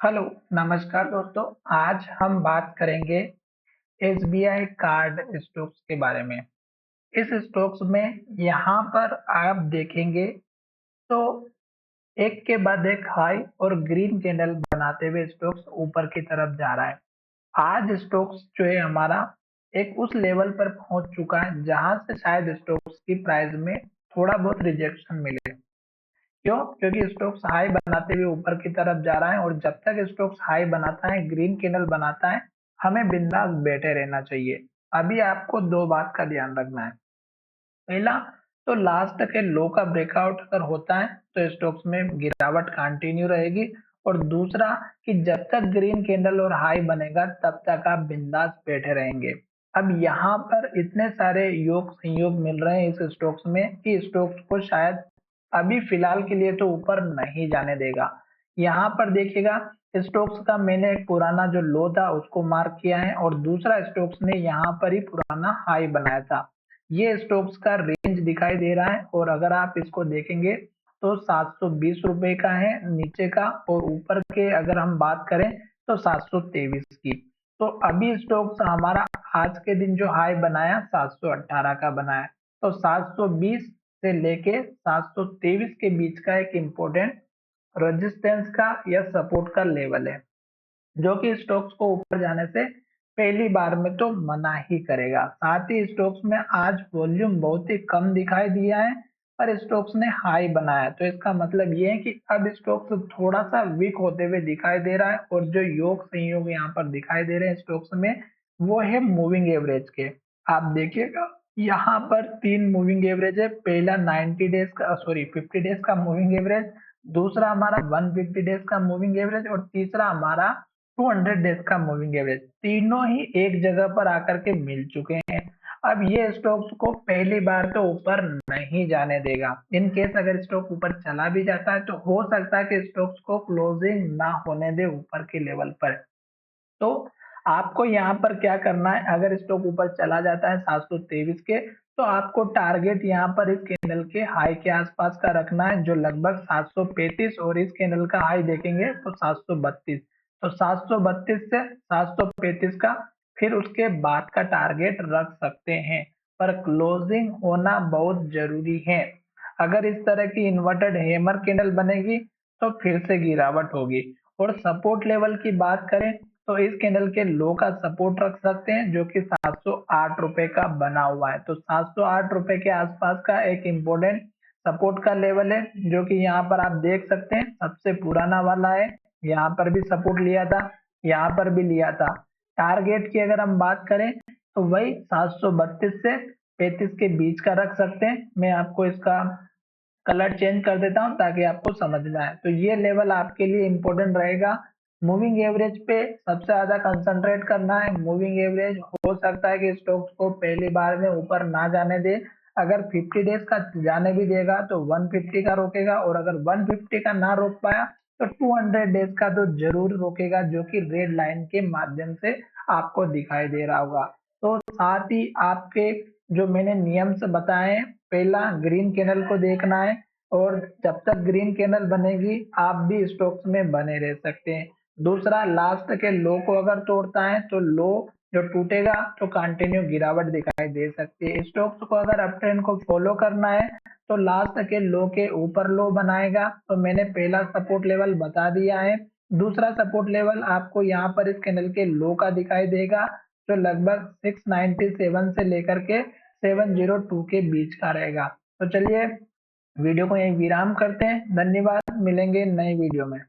Hello, नमस्कार दोस्तों। आज हम बात करेंगे एसबीआई कार्ड स्टॉक्स के बारे में। इस स्टॉक्स में यहाँ पर आप देखेंगे तो एक के बाद एक हाई और ग्रीन कैंडल बनाते हुए स्टॉक्स ऊपर की तरफ जा रहा है। आज स्टॉक्स जो है हमारा एक उस लेवल पर पहुंच चुका है जहां से शायद स्टॉक्स की प्राइस में थोड़ा बहुत रिजेक्शन मिले। क्यों? क्योंकि स्टॉक्स हाई बनाते हुए ऊपर की तरफ जा रहा है और जब तक स्टॉक्स हाई बनाता है, ग्रीन कैंडल बनाता है, हमें बिंदास बैठे रहना चाहिए। अभी आपको दो बात का ध्यान रखना है। पहला, तो लास्ट के लो का ब्रेकआउट अगर होता है तो स्टॉक्स में गिरावट कंटिन्यू रहेगी। और दूसरा कि जब तक ग्रीन कैंडल और हाई बनेगा तब तक आप बिंदास बैठे रहेंगे। अब यहाँ पर इतने सारे योग संयोग मिल रहे हैं इस स्टॉक्स में कि स्टॉक्स को शायद अभी फिलहाल के लिए तो ऊपर नहीं जाने देगा। यहाँ पर देखिएगा, स्टोक्स का मैंने एक पुराना जो लो था उसको मार्क किया है और दूसरा स्टोक्स ने यहाँ पर ही पुराना हाई बनाया था। ये स्टोक्स का रेंज दिखाई दे रहा है और अगर आप इसको देखेंगे तो 720 रुपए का है नीचे का, और ऊपर के अगर हम बात करें तो 723 की। तो अभी स्टोक्स हमारा आज के दिन जो हाई बनाया 718 का बनाया। तो 720 से लेके 723 के बीच का एक इम्पोर्टेंट रेजिस्टेंस का या सपोर्ट का लेवल है, जो कि स्टॉक्स को ऊपर जाने से पहली बार में तो मना ही करेगा। साथ ही स्टॉक्स में आज वॉल्यूम बहुत ही कम दिखाई दिया है, पर स्टॉक्स ने हाई बनाया, तो इसका मतलब ये है कि अब स्टॉक्स थोड़ा सा वीक होते हुए दिखाई दे रहा है। और जो योग संयोग यहाँ पर दिखाई दे रहे हैं स्टॉक्स में, वो है मूविंग एवरेज के। आप देखिएगा, यहाँ पर तीन मूविंग एवरेज है। पहला 90 डेज का, सॉरी 50 डेज का मूविंग एवरेज, दूसरा हमारा 150 डेज का मूविंग एवरेज और तीसरा हमारा 200 डेज का मूविंग एवरेज। तीनों ही एक जगह पर आकर के मिल चुके हैं। अब ये स्टॉक्स को पहली बार तो ऊपर नहीं जाने देगा। इन केस अगर स्टॉक ऊपर चला भी जाता है तो हो सकता है कि स्टॉक्स को क्लोजिंग ना होने दे ऊपर के लेवल पर। तो आपको यहाँ पर क्या करना है, अगर स्टॉक ऊपर चला जाता है 723 के, तो आपको टारगेट यहाँ पर इस कैंडल के हाई के आसपास का रखना है, जो लगभग 735, और इस कैंडल का हाई देखेंगे तो 732। तो 732 से 735 का फिर उसके बाद का टारगेट रख सकते हैं, पर क्लोजिंग होना बहुत जरूरी है। अगर इस तरह की इन्वर्टेड हैमर कैंडल बनेगी तो फिर से गिरावट होगी। और सपोर्ट लेवल की बात करें तो इस कैंडल के लो का सपोर्ट रख सकते हैं, जो कि 708 रुपए का बना हुआ है। तो 708 रुपए के आसपास का एक इम्पोर्टेंट सपोर्ट का लेवल है, जो कि यहाँ पर आप देख सकते हैं सबसे पुराना वाला है। यहाँ पर भी सपोर्ट लिया था, यहाँ पर भी लिया था। टारगेट की अगर हम बात करें तो वही 732 से 35 के बीच का रख सकते हैं। मैं आपको इसका कलर चेंज कर देता हूँ ताकि आपको समझ में आए। तो ये लेवल आपके लिए इम्पोर्टेंट रहेगा। मूविंग एवरेज पे सबसे ज्यादा कंसंट्रेट करना है। मूविंग एवरेज हो सकता है कि स्टॉक्स को पहली बार में ऊपर ना जाने दे। अगर 50 डेज का जाने भी देगा तो 150 का रोकेगा, और अगर 150 का ना रोक पाया तो 200 डेज का तो जरूर रोकेगा, जो कि रेड लाइन के माध्यम से आपको दिखाई दे रहा होगा। तो साथ ही आपके जो मैंने नियम से बताए हैं, पहला ग्रीन कैंडल को देखना है, और जब तक ग्रीन कैंडल बनेगी आप भी स्टॉक्स में बने रह सकते हैं। दूसरा, लास्ट के लो को अगर तोड़ता है तो लो जो टूटेगा तो कंटिन्यू गिरावट दिखाई दे सकती है। स्टॉक्स को अगर अप ट्रेंड को फॉलो करना है तो लास्ट के लो के ऊपर लो बनाएगा। तो मैंने पहला सपोर्ट लेवल बता दिया है। दूसरा सपोर्ट लेवल आपको यहाँ पर इस कैंडल के लो का दिखाई देगा, जो लगभग 697 से लेकर के 702 के बीच का रहेगा। तो चलिए वीडियो को यहीं विराम करते हैं। धन्यवाद, मिलेंगे नई वीडियो में।